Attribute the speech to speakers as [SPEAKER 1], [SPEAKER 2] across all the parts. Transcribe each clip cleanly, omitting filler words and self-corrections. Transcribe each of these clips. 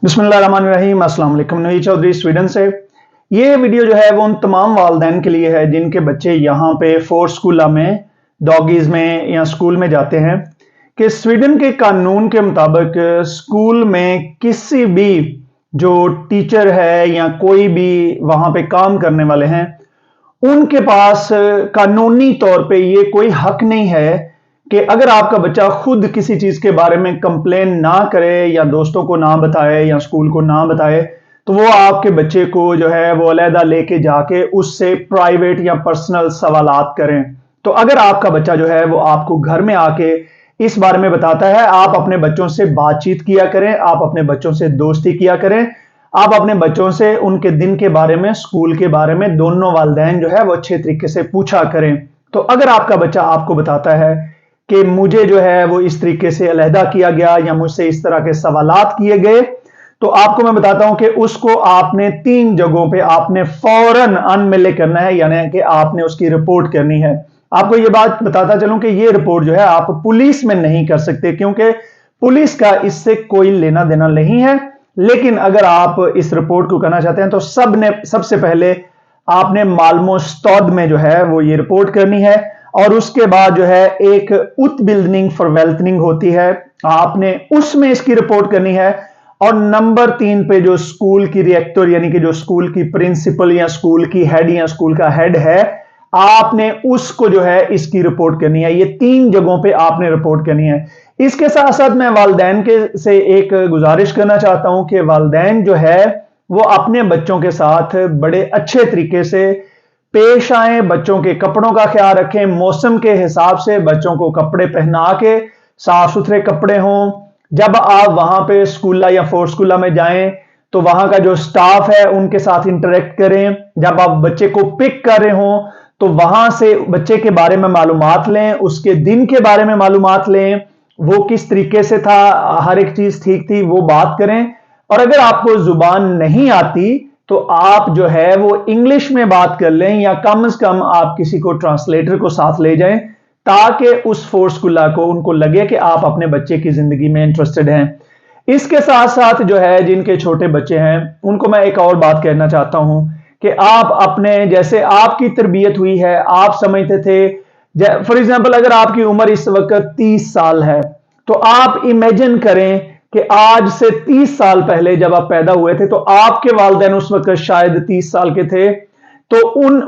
[SPEAKER 1] बिस्मिल्लाहिर्रहमानिर्रहीम। अस्सलाम वालेकुम। नवी चौधरी स्वीडन से। ये वीडियो जो है वो उन तमाम वालदैन के लिए है जिनके बच्चे यहाँ पे फोर्स स्कूल में, डॉगीज में या स्कूल में जाते हैं कि स्वीडन के कानून के मुताबिक स्कूल में किसी भी जो टीचर है या कोई भी वहाँ पे काम करने वाले हैं उनके पास कानूनी तौर पे ये कोई हक नहीं है कि अगर आपका बच्चा खुद किसी चीज के बारे में कंप्लेन ना करे या दोस्तों को ना बताए या स्कूल को ना बताए तो वो आपके बच्चे को जो है वो अलहदा लेके जाके उससे प्राइवेट या पर्सनल सवालात करें। तो अगर आपका बच्चा जो है वो आपको घर में आके इस बारे में बताता है, आप अपने बच्चों से बातचीत किया करें, आप अपने बच्चों से दोस्ती किया करें, आप अपने बच्चों से उनके दिन के बारे में, स्कूल के बारे में, दोनों वालिदैन जो है वो अच्छे तरीके से पूछा करें। तो अगर आपका बच्चा आपको बताता है कि मुझे जो है वो इस तरीके से अलहदा किया गया या मुझसे इस तरह के सवालात किए गए, तो आपको मैं बताता हूं कि उसको आपने 3 जगहों पे आपने फौरन अनमिले करना है, यानी कि आपने उसकी रिपोर्ट करनी है। आपको ये बात बताता चलूं कि ये रिपोर्ट जो है आप पुलिस में नहीं कर सकते क्योंकि पुलिस का इससे कोई लेना देना नहीं है। लेकिन अगर आप इस रिपोर्ट को करना चाहते हैं तो सबसे पहले आपने मालमो स्टॉड में जो है वो ये रिपोर्ट करनी है और उसके बाद जो है एक उत्बिल्डिंग फॉर वेल्थनिंग होती है, आपने उसमें इसकी रिपोर्ट करनी है। और नंबर 3 पे जो स्कूल की रिएक्टर यानी कि जो स्कूल की प्रिंसिपल या स्कूल की हेड या स्कूल का हेड है, आपने उसको जो है इसकी रिपोर्ट करनी है। ये 3 जगहों पे आपने रिपोर्ट करनी है। इसके साथ साथ मैं वालिदैन के से एक गुजारिश करना चाहता हूं कि वालिदैन जो है वो अपने बच्चों के साथ बड़े अच्छे तरीके से पेश आए, बच्चों के कपड़ों का ख्याल रखें, मौसम के हिसाब से बच्चों को कपड़े पहना के साफ सुथरे कपड़े हों। जब आप वहां पे स्कूला या फोर्स स्कूला में जाएं तो वहां का जो स्टाफ है उनके साथ इंटरेक्ट करें। जब आप बच्चे को पिक कर रहे हों तो वहां से बच्चे के बारे में मालूमात लें, उसके दिन के बारे में मालूमात लें, वो किस तरीके से था, हर एक चीज ठीक थी, वो बात करें। और अगर आपको जुबान नहीं आती तो आप जो है वो इंग्लिश में बात कर लें या कम से कम आप किसी को ट्रांसलेटर को साथ ले जाएं ताकि उस फोर्स स्कूला को उनको लगे कि आप अपने बच्चे की जिंदगी में इंटरेस्टेड हैं। इसके साथ साथ जो है जिनके छोटे बच्चे हैं उनको मैं एक और बात कहना चाहता हूं कि आप अपने जैसे आपकी तरबियत हुई है, आप समझते थे, फॉर एग्जाम्पल अगर आपकी उम्र इस वक्त 30 साल है तो आप इमेजिन करें कि आज से 30 साल पहले जब आप पैदा हुए थे तो आपके वालिदैन उस वक्त शायद 30 साल के थे, तो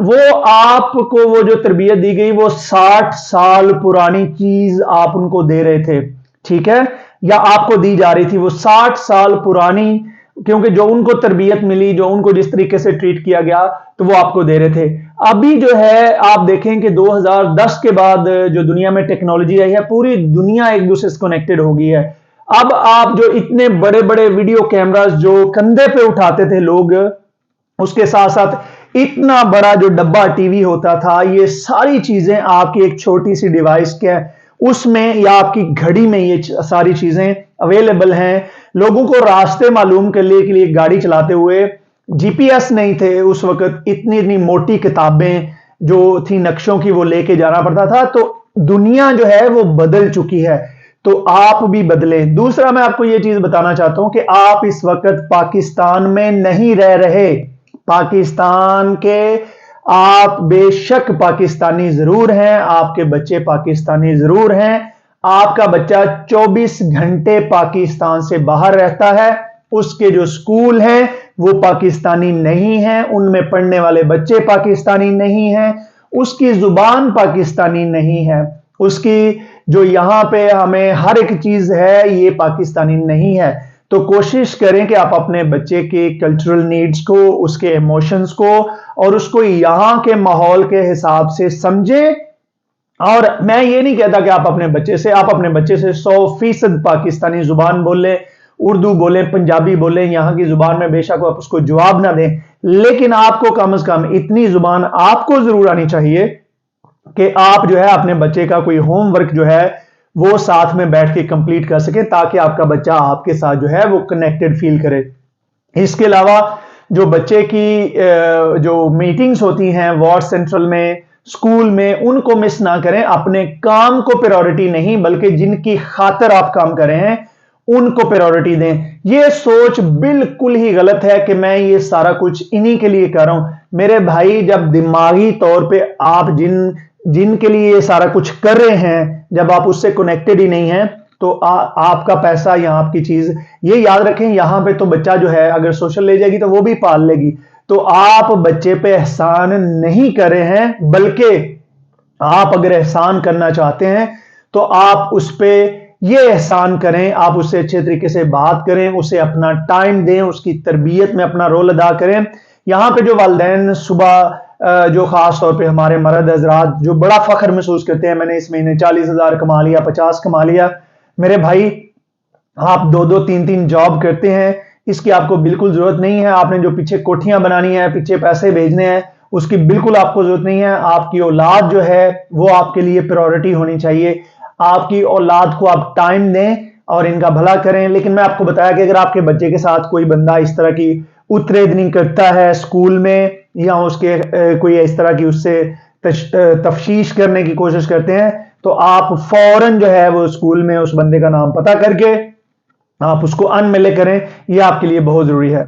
[SPEAKER 1] वो आपको वो जो तरबियत दी गई वो 60 साल पुरानी चीज आप उनको दे रहे थे, ठीक है, या आपको दी जा रही थी वो 60 साल पुरानी, क्योंकि जो उनको तरबियत मिली, जो उनको जिस तरीके से ट्रीट किया गया तो वो आपको दे रहे थे। अभी जो है आप देखें कि 2010 के बाद जो दुनिया में टेक्नोलॉजी आई है, पूरी दुनिया एक दूसरे से कनेक्टेड हो गई है। अब आप जो इतने बड़े बड़े वीडियो कैमरास जो कंधे पे उठाते थे लोग, उसके साथ साथ इतना बड़ा जो डब्बा टीवी होता था, ये सारी चीजें आपकी एक छोटी सी डिवाइस के उसमें या आपकी घड़ी में ये सारी चीजें अवेलेबल हैं। लोगों को रास्ते मालूम करने के लिए गाड़ी चलाते हुए जीपीएस नहीं थे उस वक्त, इतनी इतनी मोटी किताबें जो थी नक्शों की वो लेके जाना पड़ता था। तो दुनिया जो है वो बदल चुकी है, तो आप भी बदले। दूसरा मैं आपको ये चीज बताना चाहता हूं कि आप इस वक्त पाकिस्तान में नहीं रह रहे। पाकिस्तान के आप बेशक पाकिस्तानी जरूर हैं, आपके बच्चे पाकिस्तानी जरूर हैं, आपका बच्चा 24 घंटे पाकिस्तान से बाहर रहता है, उसके जो स्कूल हैं वो पाकिस्तानी नहीं हैं, उनमें पढ़ने वाले बच्चे पाकिस्तानी नहीं हैं, उसकी जुबान पाकिस्तानी नहीं है, उसकी जो यहां पे हमें हर एक चीज है ये पाकिस्तानी नहीं है। तो कोशिश करें कि आप अपने बच्चे के कल्चरल नीड्स को, उसके इमोशंस को और उसको यहां के माहौल के हिसाब से समझें। और मैं ये नहीं कहता कि आप अपने बच्चे से 100% पाकिस्तानी जुबान बोलें, उर्दू बोलें, पंजाबी बोलें, यहां की जुबान में बेशक आप उसको जवाब ना दें, लेकिन आपको कम से कम इतनी जुबान आपको जरूर आनी चाहिए कि आप जो है अपने बच्चे का कोई होमवर्क जो है वो साथ में बैठ के कंप्लीट कर सके ताकि आपका बच्चा आपके साथ जो है वो कनेक्टेड फील करे। इसके अलावा जो बच्चे की जो मीटिंग्स होती हैं वॉर सेंट्रल में, स्कूल में, उनको मिस ना करें। अपने काम को प्रायोरिटी नहीं बल्कि जिनकी खातिर आप काम कर रहे हैं उनको प्रायोरिटी दें। ये सोच बिल्कुल ही गलत है कि मैं ये सारा कुछ इन्हीं के लिए कर रहा हूं। मेरे भाई, जब दिमागी तौर पे आप जिनके लिए ये सारा कुछ कर रहे हैं, जब आप उससे कनेक्टेड ही नहीं हैं, तो आपका पैसा या आपकी चीज, ये याद रखें, यहां पे तो बच्चा जो है अगर सोशल ले जाएगी तो वो भी पाल लेगी। तो आप बच्चे पे एहसान नहीं कर रहे हैं, बल्कि आप अगर एहसान करना चाहते हैं तो आप उस पे ये एहसान करें, आप उससे अच्छे तरीके से बात करें, उसे अपना टाइम दें, उसकी तरबियत में अपना रोल अदा करें। यहां पे जो वालिदैन सुबह जो खास तौर पे हमारे मर्द हजरात जो बड़ा फख्र महसूस करते हैं, मैंने इस महीने 40,000 कमा लिया, 50 कमा लिया। मेरे भाई, आप 2-2 3-3 जॉब करते हैं, इसकी आपको बिल्कुल जरूरत नहीं है। आपने जो पीछे कोठियां बनानी है, पीछे पैसे भेजने हैं, उसकी बिल्कुल आपको जरूरत नहीं है। आपकी औलाद जो है वो आपके लिए प्रायोरिटी होनी चाहिए। आपकी औलाद को आप टाइम दें और इनका भला करें। लेकिन मैं आपको बताया कि अगर आपके बच्चे के साथ कोई बंदा इस तरह की उत्तेजनी करता है स्कूल में, या उसके कोई इस तरह की उससे तफ्शीश करने की कोशिश करते हैं, तो आप फौरन जो है वो स्कूल में उस बंदे का नाम पता करके आप उसको अनमिले करें। यह आपके लिए बहुत जरूरी है।